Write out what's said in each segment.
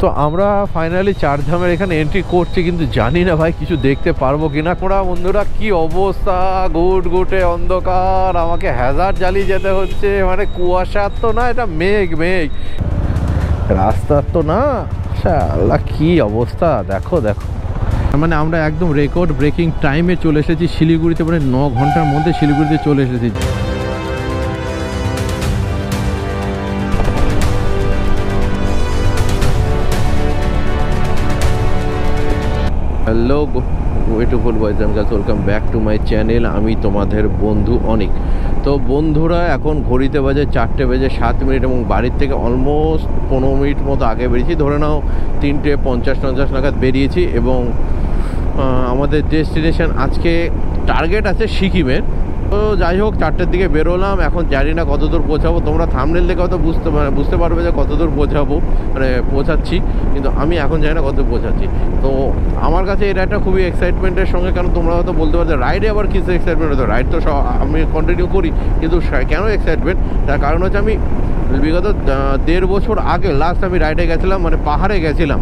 তো আমরা ফাইনালি চারধামের এখানে এন্ট্রি করছি, কিন্তু জানি না ভাই কিছু দেখতে পারবো কিনা। ওরা বন্ধুরা কি অবস্থা, গুটে অন্ধকার, আমাকে হ্যাজার্ড জ্বালিয়ে যেতে হচ্ছে। মানে কুয়াশার তো না, এটা মেঘ, রাস্তার তো না। আল্লাহ কি অবস্থা, দেখো। মানে আমরা একদম রেকর্ড ব্রেকিং টাইমে চলে এসেছি শিলিগুড়িতে, মানে 9 ঘন্টার মধ্যে শিলিগুড়িতে চলে এসেছি। Hello beautiful boys and girls, welcome back to my channel. আমি তোমাদের বন্ধু অনিক। তো বন্ধুরা এখন ঘড়িতে বাজে 4:07 এবং বাড়ির থেকে অলমোস্ট 15 মিনিট মতো আগে বেরিয়েছি। ধরে নাও 3:50 নাগাদ বেরিয়েছি এবং আমাদের ডেস্টিনেশন আজকে টার্গেট আছে সিকিমের। তো যাই হোক 4টের দিকে বেরোলাম। এখন জানি না কত দূর পৌঁছাবো, তোমরা থাম্বনেল দেখে হয়তো বুঝতে পারবে যে কত দূর পৌঁছাচ্ছি, কিন্তু আমি এখন জানি না কত দূর পৌঁছাচ্ছি। তো আমার কাছে এটা একটা খুবই এক্সাইটমেন্টের সঙ্গে, কারণ তোমরা হয়তো বলতে পারছো রাইডে আবার কিছু এক্সাইটমেন্ট হতো। রাইড তো আমি কন্টিনিউ করি, কিন্তু কেন এক্সাইটমেন্ট, তার কারণ হচ্ছে আমি বিগত 1.5 বছর আগে লাস্ট আমি রাইডে গেছিলাম, মানে পাহাড়ে গেছিলাম।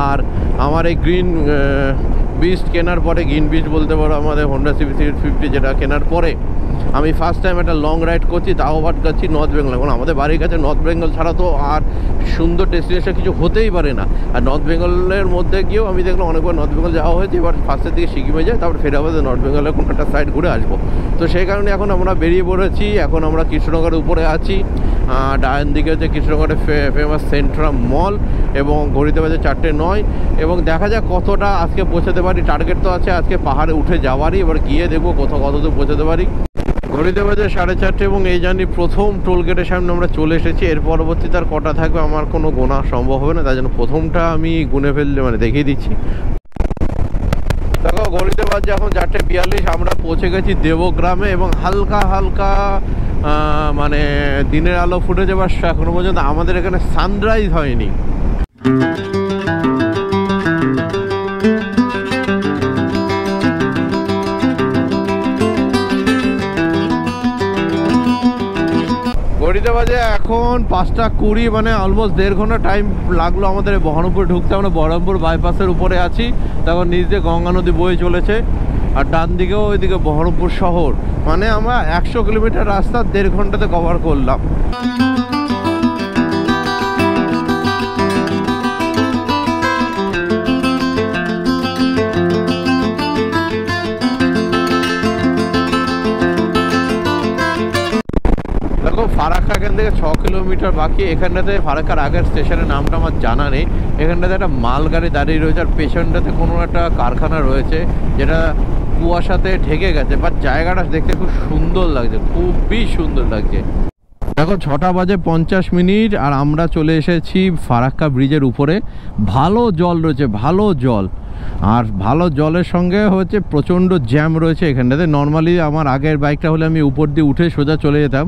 আর আমার এই গ্রিন বিস্ট কেনার পরে, গ্রিন বিস্ট বলতে পারো আমাদের হোন্ডা সিবি 50 যেটা কেনার পরে আমি ফার্স্ট টাইম একটা লং রাইড করছি, তাও আবার করছি নর্থ বেঙ্গল। এখন আমাদের বাড়ির কাছে নর্থ বেঙ্গল ছাড়া তো আর সুন্দর ডেস্টিনেশন কিছু হতেই পারে না। আর নর্থ বেঙ্গলের মধ্যে গিয়েও আমি দেখলাম অনেকবার নর্থ বেঙ্গল যাওয়া হয়েছে, এবার ফার্স্টের দিকে সিকিমে যায়, তারপর ফের আবার নর্থ বেঙ্গলের কোনো একটা সাইড ঘুরে আসবো। তো সেই কারণে এখন আমরা বেরিয়ে পড়েছি। এখন আমরা কৃষ্ণনগরের উপরে আছি, ডান দিকে হচ্ছে কৃষ্ণনগরের ফেমাস সেন্ট্রাম মল, এবং ঘড়িতে বাজে 4:09 এবং দেখা যাক কতটা আজকে পৌঁছাতে পারি। টার্গেট তো আছে আজকে পাহাড়ে উঠে যাওয়ারই, এবার গিয়ে দেখবো কত দূর পৌঁছাতে পারি। ঘড়িতে বাজে 4:30 এবং এই জার্নি প্রথম টোল গেটের সামনে আমরা চলে এসেছি। এর পরবর্তীতে আর কটা থাকবে আমার কোনো গোনা সম্ভব হবে না, তাই জন্য প্রথমটা আমি গুনে ফেললে মানে দেখিয়ে দিচ্ছি। দেখো ঘড়িতে বাজে এখন 4:42, আমরা পৌঁছে গেছি দেবগ্রামে এবং হালকা মানে দিনের আলো ফুটে যাবার এখনো পর্যন্ত আমাদের এখানে সানরাইজ হয়নি। ঘড়িতে বাজে এখন 5:20, মানে অলমোস্ট 1.5 ঘন্টা টাইম লাগলো আমাদের বহরমপুর ঢুকতে। আমরা বহরমপুর বাইপাসের উপরে আছি, তখন নিচ দিয়ে গঙ্গা নদী বয়ে চলেছে, আর ডান দিকেও ওইদিকে বহরমপুর শহর। মানে আমরা 100 কিলোমিটার রাস্তা 1.5 ঘন্টাতে কভার করলাম। ফারাক্কা এখান থেকে 6 কিলোমিটার বাকি। এখানটাতে ফারাক্কার আগের স্টেশনের নামটা আমার জানা নেই। এখানটাতে একটা মালগাড়ি দাঁড়িয়ে রয়েছে, আর পেছনটাতে কোনো একটা কারখানা রয়েছে যেটা কুয়াশাতে ঢেকে গেছে, বাট জায়গাটা দেখতে খুব সুন্দর লাগছে, খুবই সুন্দর লাগছে। দেখো 6:50 আর আমরা চলে এসেছি ফারাক্কা ব্রিজের উপরে। ভালো জল রয়েছে, ভালো জল, আর ভালো জলের সঙ্গে হচ্ছে প্রচণ্ড জ্যাম রয়েছে এখানটাতে। নর্মালি আমার আগের বাইকটা হলে আমি উপর দিয়ে উঠে সোজা চলে যেতাম,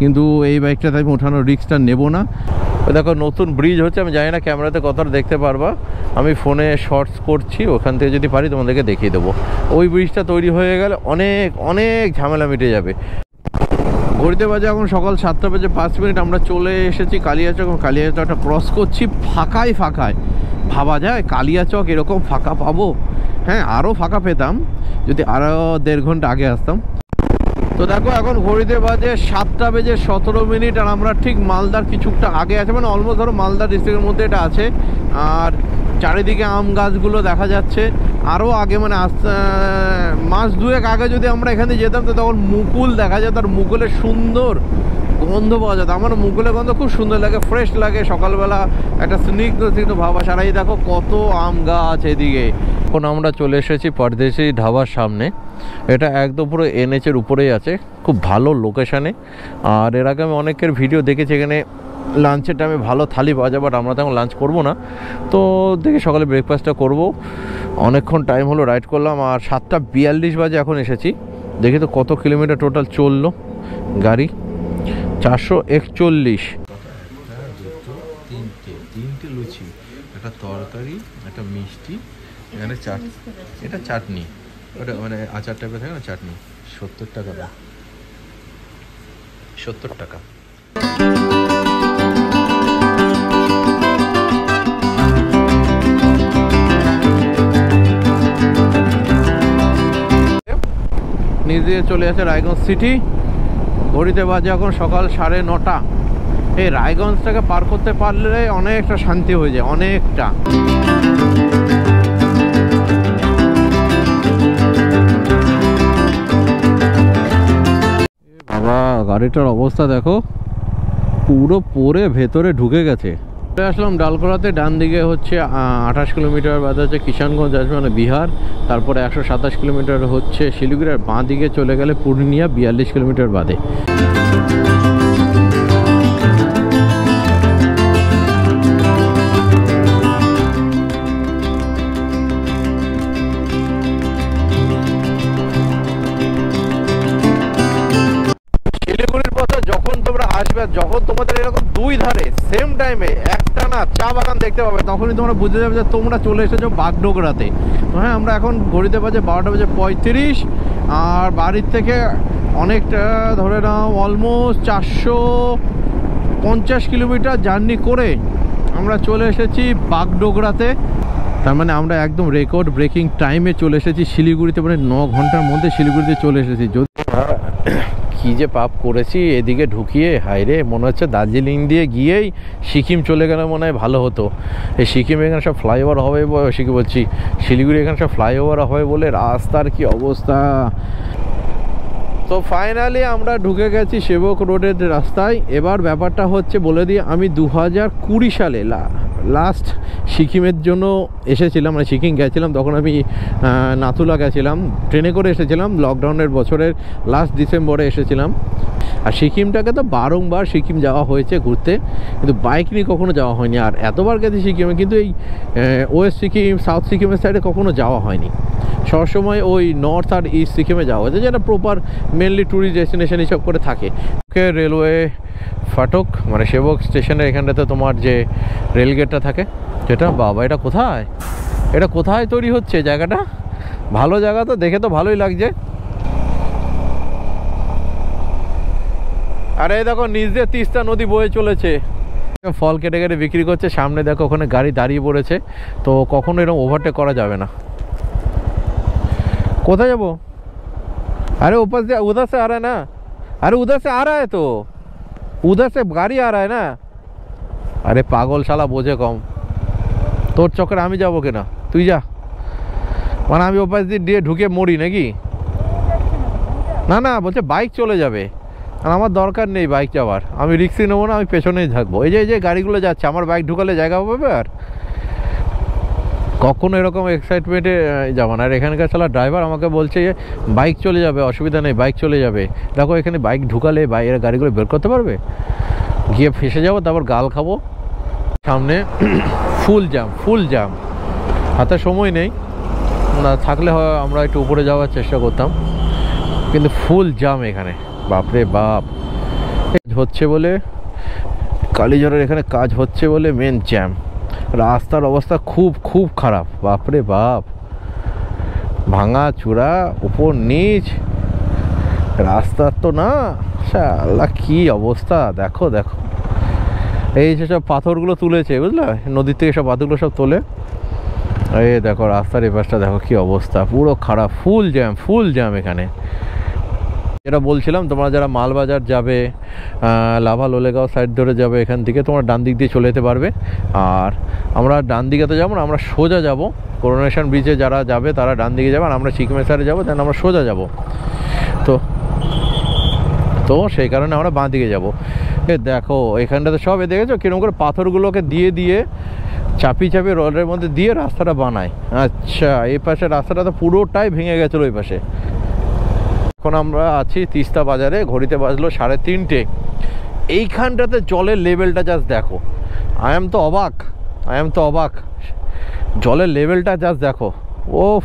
কিন্তু এই বাইকটাতে আমি ওঠানোর রিস্কটা নেব না। দেখো নতুন ব্রিজ হচ্ছে, আমি জানি না ক্যামেরাতে কতটা দেখতে পারবা, আমি ফোনে শর্টস করছি, ওখান থেকে যদি পারি তোমাদেরকে দেখিয়ে দেবো। ওই ব্রিজটা তৈরি হয়ে গেলে অনেক ঝামেলা মিটে যাবে। ঘড়িতে বাজে এখন সকাল 7:05, আমরা চলে এসেছি কালিয়াচক। কালিয়াচকটা ক্রস করছি ফাঁকায়। ভাবা যায় কালিয়াচক এরকম ফাঁকা পাবো? হ্যাঁ, আরও ফাঁকা পেতাম যদি আরও 1.5 ঘন্টা আগে আসতাম। তো দেখো এখন ঘড়িতে বাজে 7:17 আর আমরা ঠিক মালদার কিছুটা আগে আছে, মানে অলমোস্ট ধরো মালদা ডিস্ট্রিক্টের মধ্যে এটা আছে। আর চারিদিকে আম গাছগুলো দেখা যাচ্ছে। আরও আগে মানে মাস 2 আগে যদি আমরা এখানে যেতাম, তো তখন মুকুল দেখা যেত, আর মুকুলের সুন্দর গন্ধ পাওয়া যেত। আমার মুকুলের গন্ধ খুব সুন্দর লাগে, ফ্রেশ লাগে, সকালবেলা একটা স্নিগ্ধ ভাবা সারাই। দেখো কত আম গাছ এদিকে। এখন আমরা চলে এসেছি পরদেশি ধাবার সামনে। এটা একদম পুরো NH-এর উপরেই আছে, খুব ভালো লোকেশানে। আর এর আগে আমি অনেকের ভিডিও দেখেছি, এখানে লাঞ্চের টাইমে ভালো থালি পাওয়া যায়, বাট আমরা তো এখন লাঞ্চ করবো না। তো দেখি সকালে ব্রেকফাস্টটা করবো। অনেকক্ষণ টাইম হলো রাইড করলাম, আর 7:42 বাজে এখন এসেছি। দেখি তো কত কিলোমিটার টোটাল চললো গাড়ি। 441। তিনটে লুচি, একটা তরকারি, একটা মিষ্টি, এখানে এটা চাটনি, ওটা মানে আচার টাইপের থাকে না, চাটনি। 70 টাকা দাম, 70 টাকা। দিয়ে চলে আসে রায়গঞ্জ সিটি। ঘড়িতে বাজে এখন সকাল 9:30। এই রায়গঞ্জটাকে পার করতে পারলে অনেকটা শান্তি হয়ে যায়, অনেকটা। বাবা গাড়িটার অবস্থা দেখো, পুরো পরে ভেতরে ঢুকে গেছে। আসলাম ডালকোলাতে, ডান দিকে হচ্ছে 28 কিলোমিটার বাদে হচ্ছে কিষানগঞ্জ আসবে মানে বিহার, তারপরে 127 কিলোমিটার হচ্ছে শিলিগুড়ি, আর বাঁ দিকে চলে গেলে পূর্ণিয়া 42 কিলোমিটার বাদে। শিলিগুড়ির পথে যখন তোমরা আসবে, যখন তোমাদের এরকম দুই ধারে সেম টাইমে একটা না চা বাগান দেখতে পাবে, তখনই তোমরা বুঝে যাবে যে তোমরা চলে এসেছো বাগডোগরাতে। তো হ্যাঁ, আমরা এখন ঘড়িতে বাজে 12:35, আর বাড়ির থেকে অনেকটা ধরে নাও অলমোস্ট 450 কিলোমিটার জার্নি করে আমরা চলে এসেছি বাগডোগরাতে। তার মানে আমরা একদম রেকর্ড ব্রেকিং টাইমে চলে এসেছি শিলিগুড়িতে, মানে 9 ঘন্টার মধ্যে শিলিগুড়িতে চলে এসেছি। যদি কি যে পাপ করেছি এদিকে ঢুকিয়ে, হায়রে মনে হচ্ছে দার্জিলিং দিয়ে গিয়েই সিকিম চলে গেলে মনে হয় ভালো হতো। এই সিকিম এখানে সব ফ্লাইওভার হবে, বলছি শিলিগুড়ি এখানে সব ফ্লাইওভার হবে বলে রাস্তার কি অবস্থা। তো ফাইনালি আমরা ঢুকে গেছি সেবক রোডের রাস্তায়। এবার ব্যাপারটা হচ্ছে বলে দিই, আমি 2020 সালে লাস্ট সিকিমের জন্য এসেছিলাম, মানে সিকিম গেছিলাম। তখন আমি নাথুলা গেছিলাম, ট্রেনে করে এসেছিলাম, লকডাউনের বছরের লাস্ট ডিসেম্বরে এসেছিলাম। আর সিকিমটাকে তো বারংবার সিকিম যাওয়া হয়েছে ঘুরতে, কিন্তু বাইক নিয়ে কখনো যাওয়া হয়নি। আর এতবার গেছি সিকিমে, কিন্তু এই ওয়েস্ট সিকিম সাউথ সিকিমের সাইডে কখনো যাওয়া হয়নি। সবসময় ওই নর্থ আর ইস্ট সিকিমে যাওয়া হয়েছে, যেটা প্রপার মেনলি ট্যুরিস্ট ডেস্টিনেশন হিসাব করে থাকে। রেলওয়ে ফাটক মানে সেবক স্টেশনের এখানটাতে তোমার যে রেলগেটটা থাকে, যেটা বাবা এটা কোথায়, এটা কোথায় তৈরি হচ্ছে জায়গাটা? ভালো জায়গা তো, দেখে তো ভালোই লাগছে। আরে দেখো নিচ দিয়ে তিস্তা নদী বয়ে চলেছে, ফল কেটে কেটে বিক্রি করছে। সামনে দেখো ওখানে গাড়ি দাঁড়িয়ে পড়েছে, তো কখনো এরকম ওভারটেক করা যাবে না। কোথায় যাবো? अरे ऊपर से उधर से आ रहा है ना, अरे उधर से आ रहा है, तो उधर से गाड़ी आ रहा है ना। अरे पागल शाला বোঝে কম, তোর চক্করে আমি যাবো কিনা, তুই যা। মানে আমি ওপাশ দিয়ে ঢুকে মরি নাকি? না না, বলছে বাইক চলে যাবে, আর আমার দরকার নেই বাইক যাওয়ার। আমি রিক্সই নেবো না, আমি পেছনেই থাকবো। এই যে গাড়িগুলো যাচ্ছে, আমার বাইক ঢুকালে জায়গা পাবে? আর কখনো এরকম এক্সাইটমেন্টে যাবো না। আর এখানকার চালা ড্রাইভার আমাকে বলছে যে বাইক চলে যাবে, অসুবিধা নেই, বাইক চলে যাবে। দেখো এখানে বাইক ঢুকালে বাইরের গাড়িগুলো বের করতে পারবে, গিয়ে ফেসে যাবো, তারপর গাল খাবো। সামনে ফুল জ্যাম, হাতে সময় নেই, না থাকলে হয় আমরা একটু উপরে যাওয়ার চেষ্টা করতাম, কিন্তু ফুল জ্যাম এখানে, বাপরে বাপ। হচ্ছে বলে কালীঝড়ের এখানে কাজ হচ্ছে বলে মেন জ্যাম। রাস্তার অবস্থা খুব খারাপ, বাপরে বাপ, ভাঙা চূড়া, উপর নিচ রাস্তার তো না, আল্লাহ কি অবস্থা। দেখো এই যেসব পাথরগুলো তুলেছে বুঝলা, নদীর থেকে সব পাথরগুলো সব তোলে। এই দেখো রাস্তার এই পাশটা দেখো কি অবস্থা, পুরো খারাপ, ফুল জ্যাম এখানে। যেটা বলছিলাম, তোমরা যারা মালবাজার যাবে, লাভা লোলেগাঁও সাইড ধরে যাবে, এখান থেকে তোমরা ডান দিক দিয়ে চলে যেতে পারবে। আর আমরা ডান দিকে তো যাবো না, আমরা সোজা যাব। করোনেশন ব্রিজে যারা যাবে তারা ডান দিকে যাবে, আর আমরা সিকিমের সাইডে যাবো, দেন আমরা সোজা যাব। তো সেই কারণে আমরা বাঁ দিকে যাবো। দেখো এখানটাতে সব দেখেছো কিরকম করে পাথরগুলোকে দিয়ে চাপিয়ে রোডের মধ্যে দিয়ে রাস্তাটা বানায়। আচ্ছা, এই পাশে রাস্তাটা তো পুরোটাই ভেঙে গেছিলো ওই পাশে। এখন আমরা আছি তিস্তা বাজারে, ঘড়িতে বাজলো 3:30। এইখানটাতে জলের লেভেলটা জাস্ট দেখো, আই এম তো অবাক, জলের লেভেলটা জাস্ট দেখো। ওফ,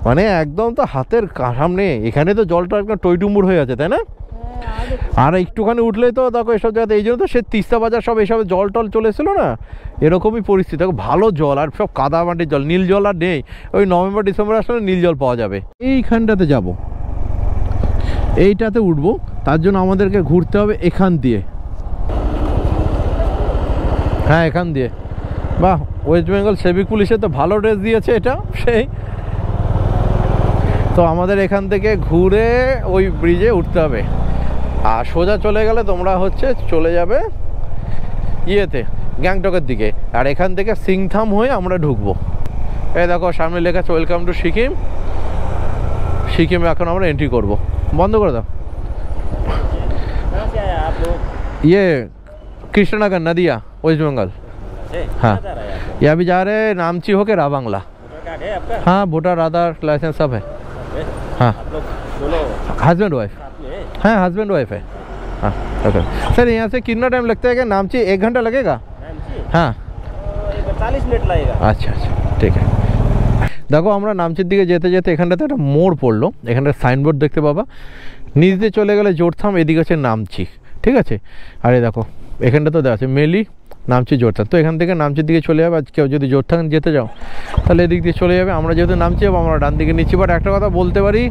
মানে একদম তো হাতের সামনে। এখানে তো জলটা একদম টইটুম্বুর হয়ে আছে, তাই না? আর একটুখানি উঠলেই তো দেখো এসব জায়গাতে, এই জন্য তো সে তিস্তা বাজার সব এইসবে জল টল চলে এসেছিলো না, এরকমই পরিস্থিতি। দেখো ভালো জল, আর সব কাদা মাটির জল, নীল জল আর নেই। ওই নভেম্বর ডিসেম্বর আসলে নীল জল পাওয়া যাবে। এইখানটাতে যাব, এইটাতে উঠবো, তার জন্য আমাদেরকে ঘুরতে হবে এখান দিয়ে। হ্যাঁ এখান দিয়ে। বাহ, ওয়েস্ট বেঙ্গল সিভিক পুলিশে তো ভালো ড্রেস দিয়েছে, এটা সেই তো আমাদের এখান থেকে ঘুরে ওই ব্রিজে উঠতে হবে, আর সোজা চলে গেলে তোমরা হচ্ছে চলে যাবে ইয়েতে গ্যাংটকের দিকে, আর এখান থেকে সিংথাম হয়ে আমরা ঢুকবো। এই দেখো সামনে লেখা আছে ওয়েলকাম টু সিকিম। সিকিমে এখন আমরা এন্ট্রি করব। বন্ধ করে দাও। ये कृष्णनगर नदिया वेस्ट बंगाल। हाँ ये अभी जा रहे हैं नामची होके राबांगला। हाँ वोटर आधार लाइसेंस सब है। हाँ हस्बैंड वाइफ। हाँ हस्बैंड वाइफ है। हाँ ओके सर यहाँ से कितना टाइम लगता है? क्या नामची 1 घंटा लगेगा? हाँ 40 मिनट लगेगा। अच्छा अच्छा ठीक है। দেখো আমরা নামচির দিকে যেতে যেতে এখানটাতে একটা মোড় পড়লো, এখানটা সাইনবোর্ড দেখতে পাবা। নিচ দিয়ে চলে গেলে জোরথাম, এদিকে আছে নামচি, ঠিক আছে। আর এই দেখো এখানটা তো দেওয়া আছে মেলি নামচি জোরথাম। তো এখান থেকে নামচির দিকে চলে যাবে। আর কেউ যদি জোরথাম যেতে যাও তাহলে এদিক দিয়ে চলে যাবে। আমরা যেহেতু নামচি যাবো আমরা ডান দিকে নিচ্ছি। বাট একটা কথা বলতে পারি,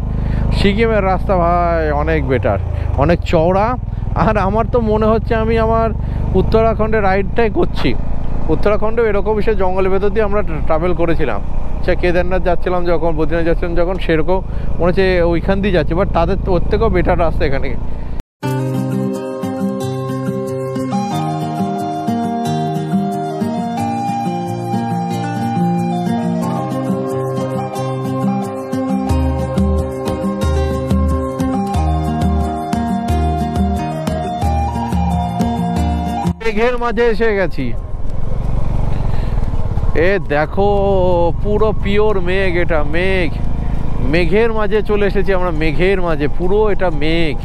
সিকিমের রাস্তা ভাই অনেক বেটার, অনেক চওড়া। আর আমার তো মনে হচ্ছে আমি আমার উত্তরাখণ্ডের রাইডটাই করছি। উত্তরাখণ্ডেও এরকম সে জঙ্গলের ভেতর দিয়ে আমরা ট্রাভেল করেছিলাম। সে কেদারনাথ যাচ্ছিলাম যখন, বদ্রীনাথ যাচ্ছিলাম যখন, সেরকম মনে হচ্ছে ওইখান দিয়ে যাচ্ছি। বাট তাদের ওর থেকেও বেটার রাস্তা এখানে। মেঘের মাঝে এসে গেছি। এ দেখো পুরো পিওর মেঘ, এটা মেঘ, মেঘের মাঝে চলে এসেছি আমরা, মেঘের মাঝে পুরো এটা মেঘ।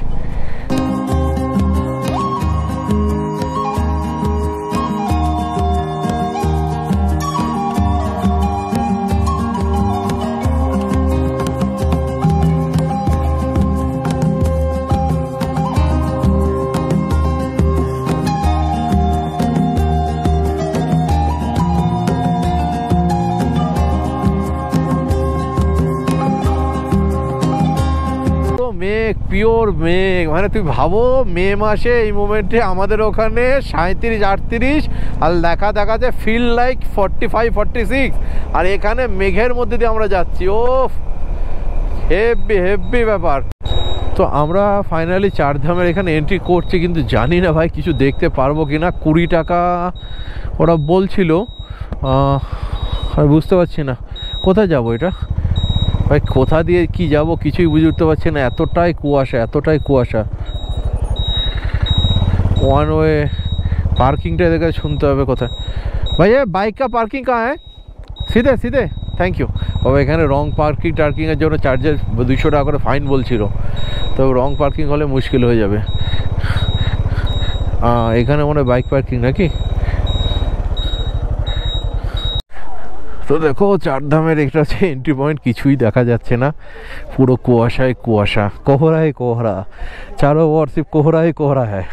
মেঘ, পিওর মেঘ, মানে তুই ভাবো মে মাসে এই মোমেন্টে আমাদের ওখানে 37-38 আর দেখাচ্ছে ফিল লাইক 45-46, আর এখানে মেঘের মধ্যে দিয়ে আমরা যাচ্ছি। ও হেভি হেভি ব্যাপার। তো আমরা ফাইনালি চারধামের এখানে এন্ট্রি করছি, কিন্তু জানি না ভাই কিছু দেখতে পারবো কি না। 20 টাকা ওরা বলছিল, আমি বুঝতে পারছি না কোথায় যাব এটা ভাই, কোথা দিয়ে কি যাব কিছুই বুঝে উঠতে পারছি না। এতটাই কুয়াশা, এতটাই কুয়াশা। ওয়ান ওয়ে পার্কিংটা এদের শুনতে হবে কোথায়। ভাই এ বাইক কা পার্কিং কাহা হ্যাঁ? সিধে সিধে, থ্যাংক ইউ বাবা। এখানে রং পার্কিংয়ের জন্য চার্জেস 200 টাকা করে ফাইন বলছিল। তো রং পার্কিং হলে মুশকিল হয়ে যাবে। এখানে মনে হয় বাইক পার্কিং নাকি। তো দেখো চারধামের একটা হচ্ছে এন্ট্রি পয়েন্ট, কিছুই দেখা যাচ্ছে না, পুরো কুয়াশায় কুয়াশা, কোহরায় কোহরা, চারো ওর সির্ফ কোহরায় কোহরা হ্যায়।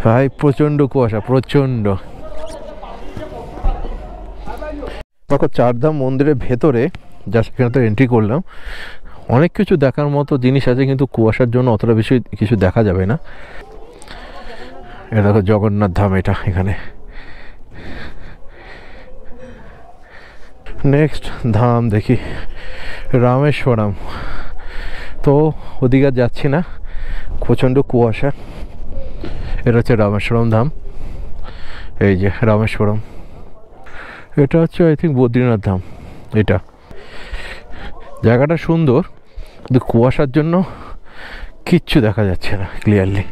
ভাই প্রচন্ড কুয়াশা, প্রচন্ড। দেখো চারধাম মন্দিরের ভেতরে যা সেখানে তো এন্ট্রি করলাম, অনেক কিছু দেখার মতো জিনিস আছে, কিন্তু কুয়াশার জন্য অতটা বেশি কিছু দেখা যাবে না। এটা দেখো জগন্নাথ ধাম, এটা এখানে। নেক্সট ধাম দেখি রামেশ্বরম। তো ওদিকে আর যাচ্ছি না, প্রচণ্ড কুয়াশা। এটা হচ্ছে রামেশ্বরম ধাম, এই যে রামেশ্বরম। এটা হচ্ছে আই থিঙ্ক বদ্রীনাথ ধাম। এটা জায়গাটা সুন্দর, কিন্তু কুয়াশার জন্য কিচ্ছু দেখা যাচ্ছে না ক্লিয়ারলি।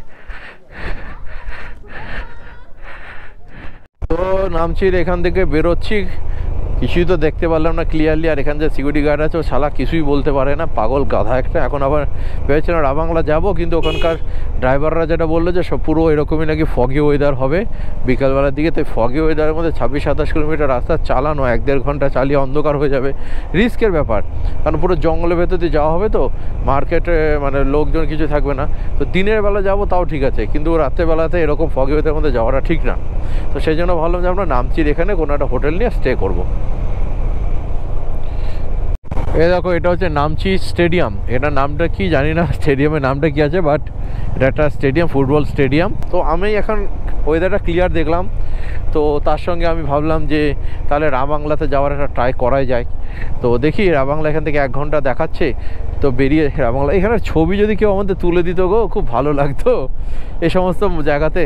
তো নামচির এখান থেকে বেরোচ্ছি, কিছুই তো দেখতে পারলাম না ক্লিয়ারলি। আর এখানে যে সিকিউরিটি গার্ড আছে ও শালা কিছুই বলতে পারে না, পাগল গাধা একটা। এখন আবার ভেবেছিলাম রাবাংলা যাবো, কিন্তু ওখানকার ড্রাইভাররা যেটা বললো যে সব পুরো এরকমই নাকি ফগি ওয়েদার হবে বিকালবেলার দিকে। তো ফগি ওয়েদারের মধ্যে 26-27 কিলোমিটার রাস্তা চালানো, 1-1.5 ঘন্টা চালিয়ে অন্ধকার হয়ে যাবে, রিস্কের ব্যাপার। কারণ পুরো জঙ্গলের ভেতর দিয়ে যাওয়া হবে, তো মার্কেটে মানে লোকজন কিছু থাকবে না। তো দিনের বেলা যাবো তাও ঠিক আছে, কিন্তু রাত্রেবেলাতে এরকম ফগি ওয়েদারের মধ্যে যাওয়াটা ঠিক না। তো সেই জন্য ভাবলাম যে আমরা নামচির এখানে কোনো একটা হোটেল নিয়ে স্টে করবো। এ দেখো এটা হচ্ছে নামচি স্টেডিয়াম। এটার নামটা কি জানি না, স্টেডিয়ামের নামটা কি আছে, বাট এটা একটা স্টেডিয়াম, ফুটবল স্টেডিয়াম। তো আমি এখন ওয়েদারটা ক্লিয়ার দেখলাম, তো তার সঙ্গে আমি ভাবলাম যে তাহলে রাবাংলাতে যাওয়ার একটা ট্রাই করাই যায়। তো দেখি রাবাংলা এখান থেকে 1 ঘন্টা দেখাচ্ছে, তো বেরিয়ে রাবাংলা এখানের ছবি যদি কেউ আমাদের তুলে দিত গো খুব ভালো লাগতো এই সমস্ত জায়গাতে।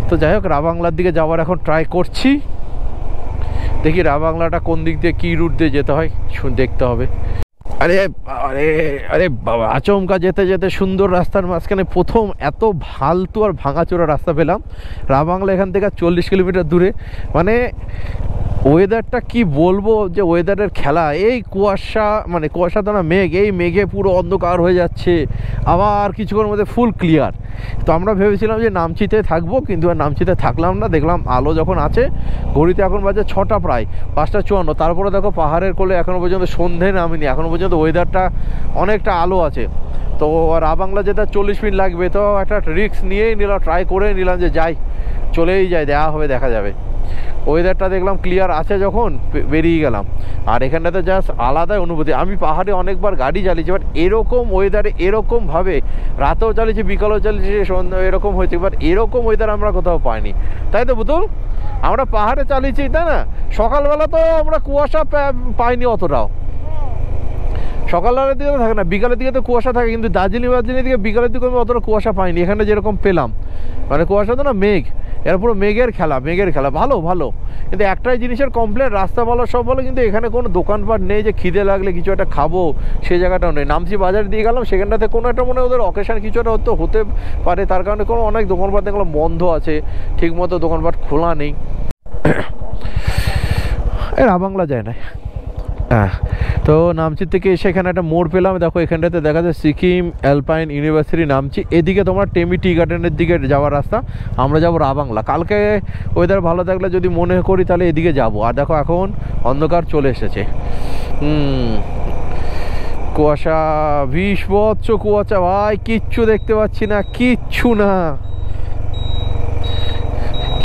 তো যাই হোক রাবাংলার দিকে যাওয়ার এখন ট্রাই করছি, দেখি রাবাংলাটা কোন দিক দিয়ে কী রুট দিয়ে যেতে হয় দেখতে হবে। আরে আরে আরে বাবা, আচমকা যেতে যেতে সুন্দর রাস্তার মাঝখানে প্রথম এত ফালতু আর ভাঙাচোরা রাস্তা পেলাম। রাবাংলা এখান থেকে 40 কিলোমিটার দূরে। মানে ওয়েদারটা কি বলবো, যে ওয়েদারের খেলা, এই কুয়াশা, মানে কুয়াশা তো না মেঘ, এই মেঘে পুরো অন্ধকার হয়ে যাচ্ছে, আবার কিছুক্ষণের মধ্যে ফুল ক্লিয়ার। তো আমরা ভেবেছিলাম যে নামচিতে থাকবো, কিন্তু আর নামচিতে থাকলাম না। দেখলাম আলো যখন আছে, ঘড়িতে এখন বাজে 6টা প্রায় 5:54, তারপরে দেখো পাহাড়ের কোলে এখনও পর্যন্ত সন্ধে নামেনি, এখনও পর্যন্ত ওয়েদারটা অনেকটা আলো আছে। তো রাবাংলা যেতে 40 মিনিট লাগবে, তো একটা রিস্ক নিয়েই নিলাম, ট্রাই করে নিলাম যে যাই, চলেই যাই, দেখা হবে দেখা যাবে। ওয়েদারটা দেখলাম ক্লিয়ার আছে যখন, বেরিয়ে গেলাম। আর এখানটাতে জাস্ট আলাদাই অনুভূতি। আমি পাহাড়ে অনেকবার গাড়ি চালিয়েছি, বাট এরকম ওয়েদারে এরকমভাবে, রাতেও চালিয়েছি বিকালেও চালিয়েছি, সন্ধ্যা এরকম হয়েছে, বাট এরকম ওয়েদার আমরা কোথাও পাইনি, তাই তো বুতুল? আমরা পাহাড়ে চালিয়েছি তাই না, সকালবেলা তো আমরা কুয়াশা পাইনি অতটাও, সকালবেলার দিকে তো থাকে না, বিকালের দিকে তো কুয়াশা থাকে, কিন্তু দার্জিলিং দিকে বিকালের দিকে আমি অতটা কুয়াশা পাইনি। এখানে যেরকম পেলাম, মানে কুয়াশা তো না মেঘ, এর পুরো মেঘের খেলা, মেঘের খেলা। ভালো ভালো, কিন্তু একটাই জিনিসের কমপ্লেন, রাস্তা ভালো সব ভালো, কিন্তু এখানে কোনো দোকানপাট নেই যে খিদে লাগলে কিছু একটা খাবো, সেই জায়গাটাও নেই। নামচি বাজার দিয়ে গেলাম, সেখানটাতে কোনো একটা মনে ওদের অকেশন কিছু একটা হতে পারে, তার কারণে কোনো অনেক দোকানপাট দেখলাম বন্ধ আছে, ঠিকমতো দোকানপাট খোলা নেই। রাবাংলা যায় না। হ্যাঁ, তো নামচি থেকে এসে এখানে একটা মোড় পেলাম, দেখো এখানটাতে দেখা যায় সিকিম অ্যালপাইন ইউনিভার্সিটি নামচি। এদিকে তোমার টেমি টি গার্ডেনের দিকে যাওয়ার রাস্তা, আমরা যাবো রাবাংলা। কালকে ওয়েদার ভালো থাকলে যদি মনে করি তাহলে এদিকে যাব। আর দেখো এখন অন্ধকার চলে এসেছে, কুয়াশা, বিস্বচ্ছ কুয়াশা ভাই, কিচ্ছু দেখতে পাচ্ছি না, কিচ্ছু না,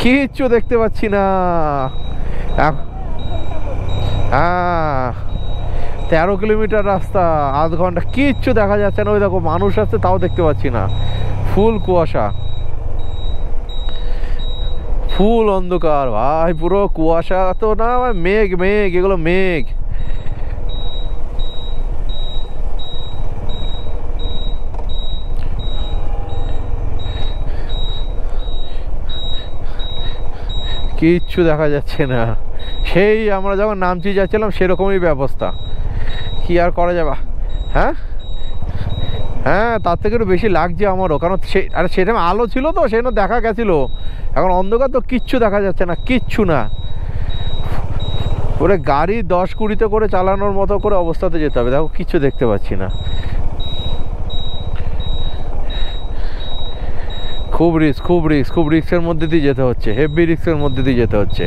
কিচ্ছু দেখতে পাচ্ছি না। হ্যাঁ, 13 কিলোমিটার রাস্তা, আধ ঘন্টা, কিচ্ছু দেখা যাচ্ছে না। ওই দেখো মানুষ আসছে, তাও দেখতে পাচ্ছি না, ফুল কুয়াশা, ফুল অন্ধকার ভাই, পুরো কুয়াশা তো না, মেঘ মেঘ, এগুলো মেঘ। কিচ্ছু দেখা যাচ্ছে না, সেই আমরা যখন নামচি যাচ্ছিলাম সেরকমই ব্যবস্থা, কি আর করা যাবে। হ্যাঁ হ্যাঁ, তার থেকে একটু বেশি লাগছে আমারও, কারণ আরে সেটা আলো ছিল তো, সেটা দেখা গেছিলো, এখন অন্ধকার তো কিচ্ছু দেখা যাচ্ছে না, কিচ্ছু না। ওরে গাড়ি 10-20তে করে চালানোর মতো করে অবস্থাতে যেতে হবে, দেখো কিচ্ছু দেখতে পাচ্ছি না, খুব রিস্ক, খুব রিস্ক, খুব রিস্কের মধ্যে দিয়ে যেতে হচ্ছে, হেভি রিস্কের মধ্যে দিয়ে যেতে হচ্ছে।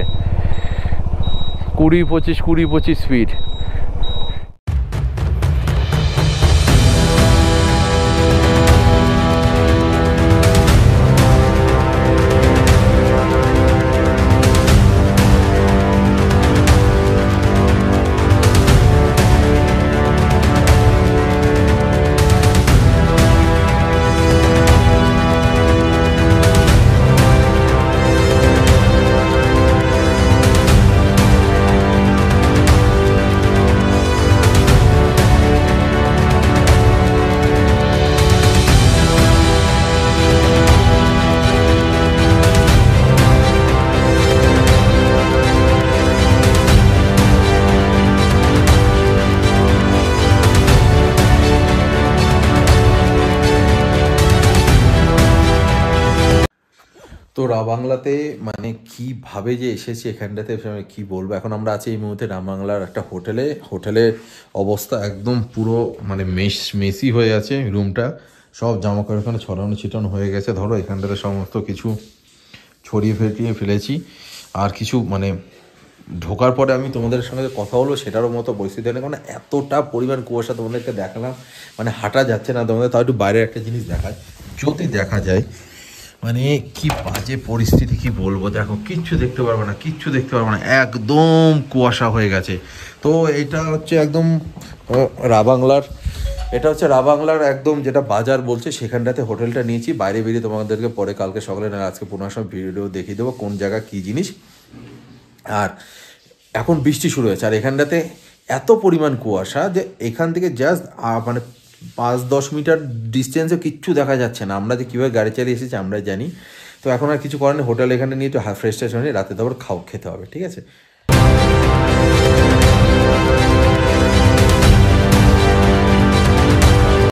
20-25 স্পিড। তো রাবাংলাতে মানে কীভাবে যে এসেছি এখানটাতে আমি কী বলবো। এখন আমরা আছি এই মুহূর্তে রাবাংলার একটা হোটেলের অবস্থা একদম পুরো মানে মেসি হয়ে আছে রুমটা, সব জামা কাপড় এখানে ছড়ানো ছিটানো হয়ে গেছে। ধরো এখানটাতে সমস্ত কিছু ছড়িয়ে ফেটিয়ে ফেলেছি, আর কিছু মানে ঢোকার পরে আমি তোমাদের সঙ্গে কথা হলো সেটারও মতো পরিস্থিতি নেই, কারণ এতটা পরিমাণ কুয়াশা তোমাদেরকে দেখালাম, মানে হাঁটা যাচ্ছে না তোমাদের। তাও একটু বাইরের একটা জিনিস দেখায়, যদি দেখা যায় মানে কি বাজে পরিস্থিতি, কি বলবো। দেখো কিচ্ছু দেখতে পারবে না, কিচ্ছু দেখতে পারবে না, একদম কুয়াশা হয়ে গেছে। তো এটা হচ্ছে একদম রাবাংলার এটা হচ্ছে রাবাংলার একদম যেটা বাজার বলছে সেখানটাতে হোটেলটা নিয়েছি। বাইরে বেরিয়ে তোমাদেরকে পরে কালকে সকালে না আজকে 15 সময় ভিডিও দেখিয়ে দেবো কোন জায়গা কী জিনিস। আর এখন বৃষ্টি শুরু হয়েছে, আর এখানটাতে এত পরিমাণ কুয়াশা যে এখান থেকে জাস্ট মানে 5-10 মিটার ডিস্টেন্সে কিচ্ছু দেখা যাচ্ছে না। আমরা যে কীভাবে গাড়ি চালিয়ে এসেছি আমরা জানি। তো এখন আর কিছু করার নেই, হোটেল এখানে নিয়ে একটু ফ্রেশ ট্রেশ হয়ে রাতে তো আবার খেতে হবে, ঠিক আছে।